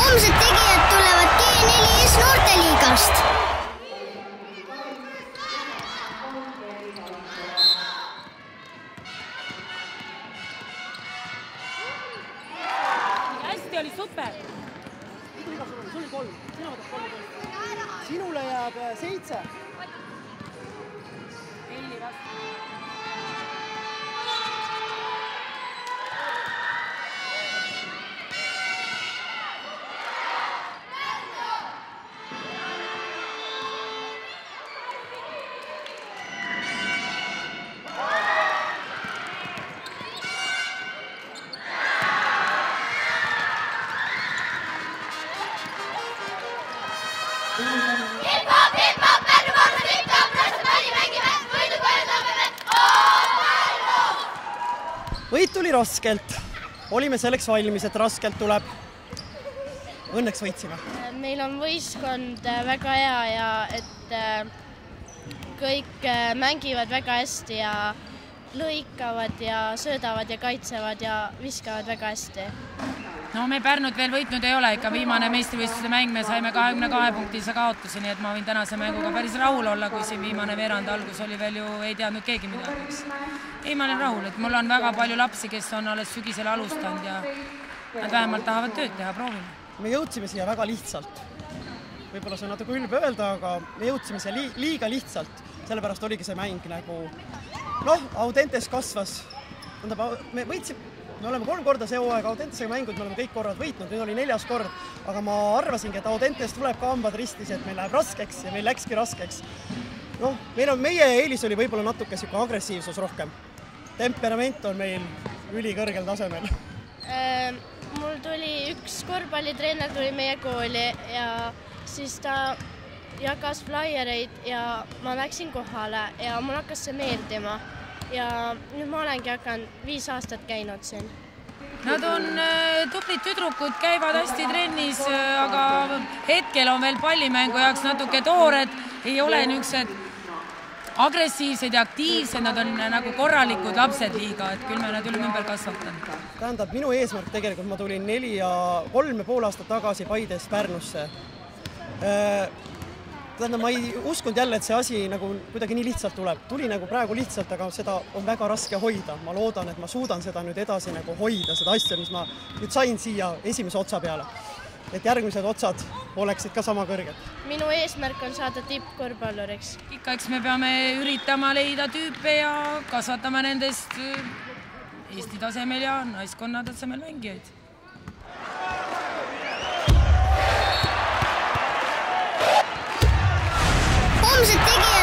homsed tegijad tulevad G4S noorteliigast. Hästi oli super. Sul oli 3, sina võtad 3. Sinule jääb 7. Elli vastu. Võit tuli raskelt. Olime selleks valmis, et raskelt tuleb. Õnneks võitsime. Meil on võistkond väga hea ja et kõik mängivad väga hästi ja lõikavad ja söödavad ja kaitsevad ja viskavad väga hästi. No me Pärnut veel võitnud ei ole, ikka viimane meistrivõistluse mäng me saime 22 punktilise kaotusi, nii et ma võin tänase mänguga päris rahul olla, kui siin viimane veerand algus oli veel ju, ei teadnud keegi midagi. Ei, ma olen rahul, et mul on väga palju lapsi, kes on alles sügisel alustanud ja nad vähemalt tahavad tööd teha, proovime. Me jõudsime siia väga lihtsalt. Võib-olla see on natuke ülbe öelda, aga me jõudsime siia liiga lihtsalt. Sellepärast oligi see mäng nagu, Audentes kasvas. Me oleme 3 korda see hooaeg Audentesega mängud, me oleme kõik korrad võitnud, nüüd oli 4. kord, aga ma arvasingi, et Audentes tuleb ka hambad ristis, et meil läheb raskeks ja meil läkski raskeks. Meie eelis oli võib-olla natuke siuke agressiivsus rohkem. Temperament on meil ülikõrgel tasemel. Mul tuli üks korvpallitreener tuli meie kooli ja siis ta jagas flaiereid ja ma läksin kohale ja mul hakkas see meeldima. Ja nüüd ma olengi hakanud 5 aastat käinud siin. Nad on tublid tüdrukud, käivad hästi trennis, aga hetkel on veel pallimängu jaoks natuke toored, ei ole niisugused agressiivsed ja aktiivsed, nad on nagu korralikud lapsed liiga, et küll me nad üle ümber kasvatanud. Tähendab, minu eesmärk tegelikult, ma tulin 3,5 aastat tagasi Paidest Pärnusse. Tähendab, ma ei uskunud jälle, et see asi nagu kuidagi nii lihtsalt tuleb. Tuli nagu praegu lihtsalt, aga seda on väga raske hoida. Ma loodan, et ma suudan seda nüüd edasi nagu hoida, seda asja, mis ma nüüd sain siia esimese otsa peale. Et järgmised otsad oleksid ka sama kõrged. Minu eesmärk on saada tippkorvpalluriks. Ikka, eks me peame üritama leida tüüpe ja kasvatama nendest Eesti tasemel ja naiskonna tasemel mängijaid. Homsed tegijad